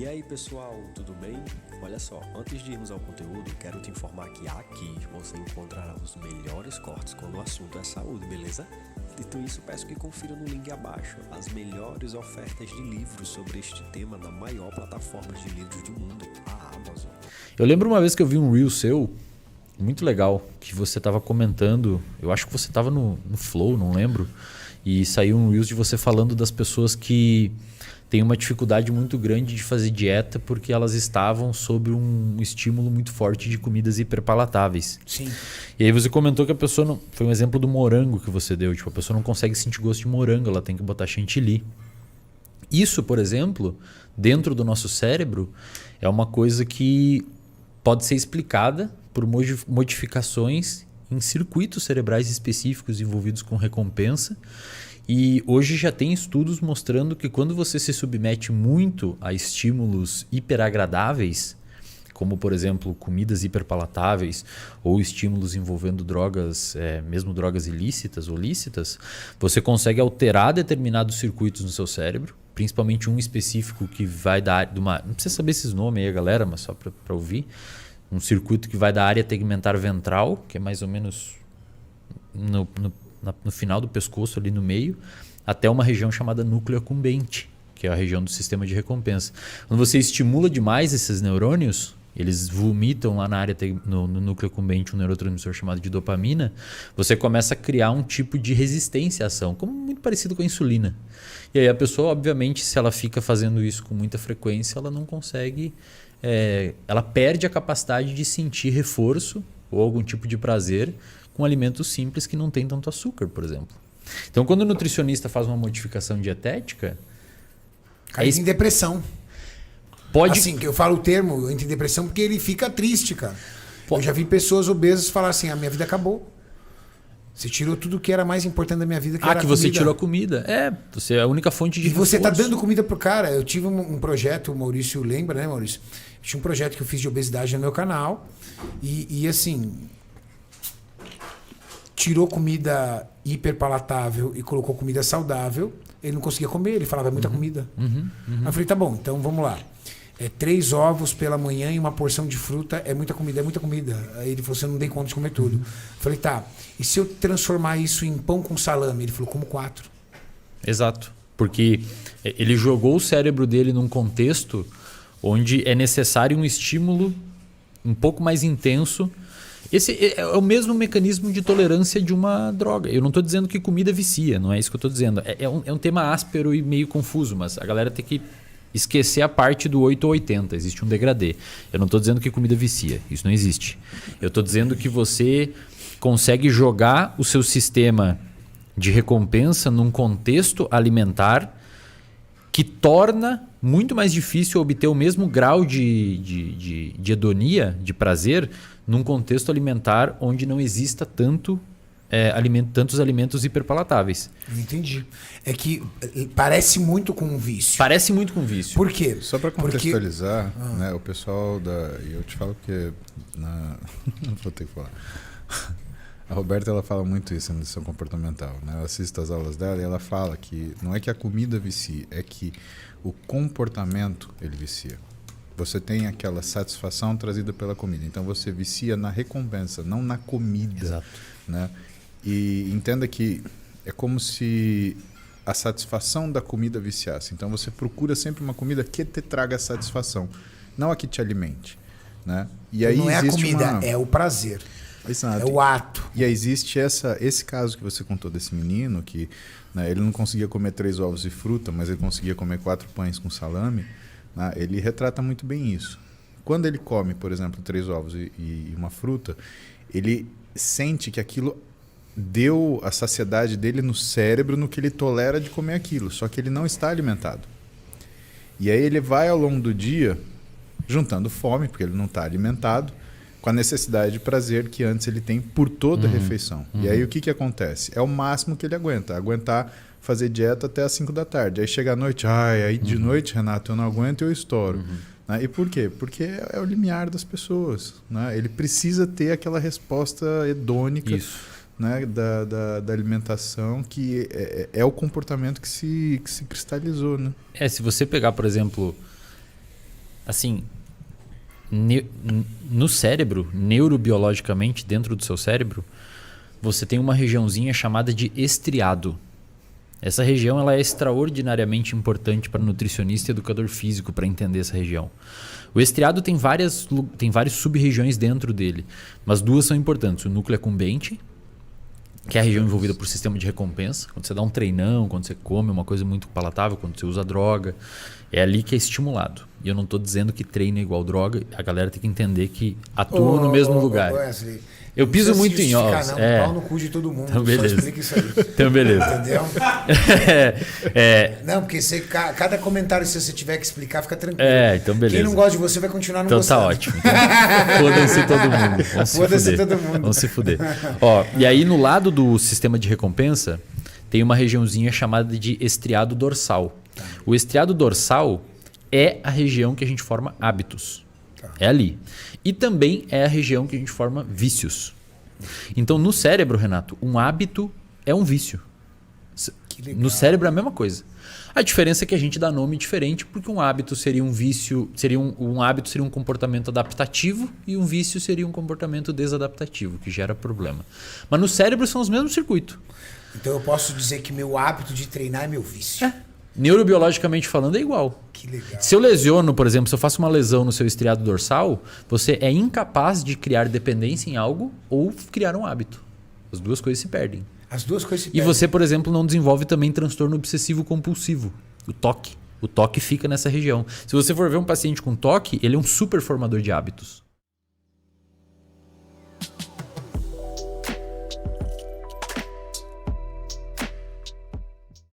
E aí pessoal, tudo bem? Olha só, antes de irmos ao conteúdo, quero te informar que aqui você encontrará os melhores cortes quando o assunto é saúde, beleza? Dito isso, peço que confira no link abaixo as melhores ofertas de livros sobre este tema na maior plataforma de livros do mundo, a Amazon. Eu lembro uma vez que eu vi um Reel seu, muito legal, que você estava comentando, eu acho que você estava no Flow, não lembro, e saiu um Reels de você falando das pessoas que têm uma dificuldade muito grande de fazer dieta porque elas estavam sob um estímulo muito forte de comidas hiperpalatáveis. Sim. E aí você comentou que a pessoa não... Foi um exemplo do morango que você deu. Tipo, a pessoa não consegue sentir gosto de morango, ela tem que botar chantilly. Isso, por exemplo, dentro do nosso cérebro, é uma coisa que pode ser explicada por modificações em circuitos cerebrais específicos envolvidos com recompensa. E hoje já tem estudos mostrando que quando você se submete muito a estímulos hiperagradáveis, como por exemplo comidas hiperpalatáveis ou estímulos envolvendo drogas, mesmo drogas ilícitas ou lícitas, você consegue alterar determinados circuitos no seu cérebro, principalmente um específico que vai dar não precisa saber esses nomes aí, galera, mas só para ouvir. Um circuito que vai da área tegmentar ventral, que é mais ou menos no final do pescoço, ali no meio, até uma região chamada núcleo accumbente, que é a região do sistema de recompensa. Quando você estimula demais esses neurônios, eles vomitam lá na área no núcleo accumbente um neurotransmissor chamado de dopamina, você começa a criar um tipo de resistência à ação, como muito parecido com a insulina. E aí a pessoa, obviamente, se ela fica fazendo isso com muita frequência, ela não consegue... ela perde a capacidade de sentir reforço ou algum tipo de prazer com alimentos simples que não tem tanto açúcar, por exemplo. Então, quando o nutricionista faz uma modificação dietética... Cai em depressão. Pode... Assim, eu falo o termo entra em depressão porque ele fica triste, cara. Eu já vi pessoas obesas falar assim, a minha vida acabou. Você tirou tudo que era mais importante da minha vida, que era que a você comida. tirou a comida. Você é a única fonte de reforço. E você tá dando comida pro cara. Eu tive um projeto, o Maurício lembra, né, Maurício? Eu tinha um projeto que eu fiz de obesidade no meu canal. E assim... tirou comida hiperpalatável e colocou comida saudável, ele não conseguia comer, ele falava, é muita comida. Aí eu falei, tá bom, então vamos lá. 3 ovos pela manhã e uma porção de fruta é muita comida, é muita comida. Aí ele falou, você não dei conta de comer tudo. Eu falei, tá, e se eu transformar isso em pão com salame? Ele falou, como 4. Exato, porque ele jogou o cérebro dele num contexto onde é necessário um estímulo um pouco mais intenso. Esse é o mesmo mecanismo de tolerância de uma droga. Eu não estou dizendo que comida vicia, não é isso que eu estou dizendo. É um tema áspero e meio confuso, mas a galera tem que esquecer a parte do 8 ou 80. Existe um degradê. Eu não estou dizendo que comida vicia. Isso não existe. Eu estou dizendo que você consegue jogar o seu sistema de recompensa num contexto alimentar que torna muito mais difícil obter o mesmo grau de hedonia, de prazer, num contexto alimentar onde não exista tantos alimentos hiperpalatáveis. Eu entendi. É que parece muito com um vício. Parece muito com um vício. Por quê? Só para contextualizar, né, o pessoal e eu te falo porque não vou ter que falar. A Roberta, ela fala muito isso na lição comportamental, né? Eu assisto as aulas dela e ela fala que não é que a comida vicia, é que o comportamento ele vicia. Você tem aquela satisfação trazida pela comida. Então você vicia na recompensa, não na comida. Exato. Né? E entenda que é como se a satisfação da comida viciasse. Então você procura sempre uma comida que te traga satisfação, não a que te alimente. Né? E aí não é a existe comida, é o prazer. Exato. É o ato. E aí existe esse caso que você contou desse menino que, né, ele não conseguia comer 3 ovos e fruta, mas ele conseguia comer 4 pães com salame. Né? Ele retrata muito bem isso. Quando ele come, por exemplo, 3 ovos e uma fruta, ele sente que aquilo deu a saciedade dele no cérebro no que ele tolera de comer aquilo, só que ele não está alimentado. E aí ele vai ao longo do dia juntando fome, porque ele não está alimentado, com a necessidade de prazer que antes ele tem por toda a refeição. E aí o que acontece? É o máximo que ele aguenta. Aguentar fazer dieta até às 5 da tarde. Aí chega à noite, aí de noite, Renato, eu não aguento e eu estouro. Né? E por quê? Porque é o limiar das pessoas. Né? Ele precisa ter aquela resposta hedônica, né, da alimentação, que é o comportamento que se cristalizou. Né? Se você pegar, por exemplo... assim, no cérebro, neurobiologicamente, dentro do seu cérebro, você tem uma regiãozinha chamada de estriado. Essa região ela é extraordinariamente importante para nutricionista e educador físico para entender essa região. O estriado tem várias sub-regiões dentro dele, mas duas são importantes. O núcleo accumbente, que é a região envolvida por sistema de recompensa. Quando você dá um treinão, quando você come uma coisa muito palatável, quando você usa droga, é ali que é estimulado. E eu não estou dizendo que treino é igual droga, a galera tem que entender que atuam no mesmo lugar. Wesley, eu piso muito em ovos. Não, pau no cu de todo mundo. Então, beleza. Só explica isso aí. Então, beleza. Entendeu? Não, porque cada comentário, se você tiver que explicar, fica tranquilo. Então beleza. Quem não gosta de você vai continuar não então gostando. Tá ótimo. Então, foda-se todo mundo. Foda-se todo mundo. Vamos se fuder. Ó, e aí no lado do sistema de recompensa, tem uma regiãozinha chamada de estriado dorsal. Tá. O estriado dorsal é a região que a gente forma hábitos. Tá. É ali. E também é a região que a gente forma vícios. Então, no cérebro, Renato, um hábito é um vício. Que legal. No cérebro é a mesma coisa. A diferença é que a gente dá nome diferente, porque um hábito seria um vício, um hábito seria um comportamento adaptativo e um vício seria um comportamento desadaptativo, que gera problema. Mas no cérebro são os mesmos circuitos. Então eu posso dizer que meu hábito de treinar é meu vício. Neurobiologicamente falando, é igual. Que legal. Se eu lesiono, por exemplo, se eu faço uma lesão no seu estriado dorsal, você é incapaz de criar dependência em algo ou criar um hábito. As duas coisas se perdem. As duas coisas se E perdem. você, por exemplo, não desenvolve também transtorno obsessivo compulsivo, o TOC. O TOC fica nessa região. Se você for ver um paciente com TOC, ele é um super formador de hábitos.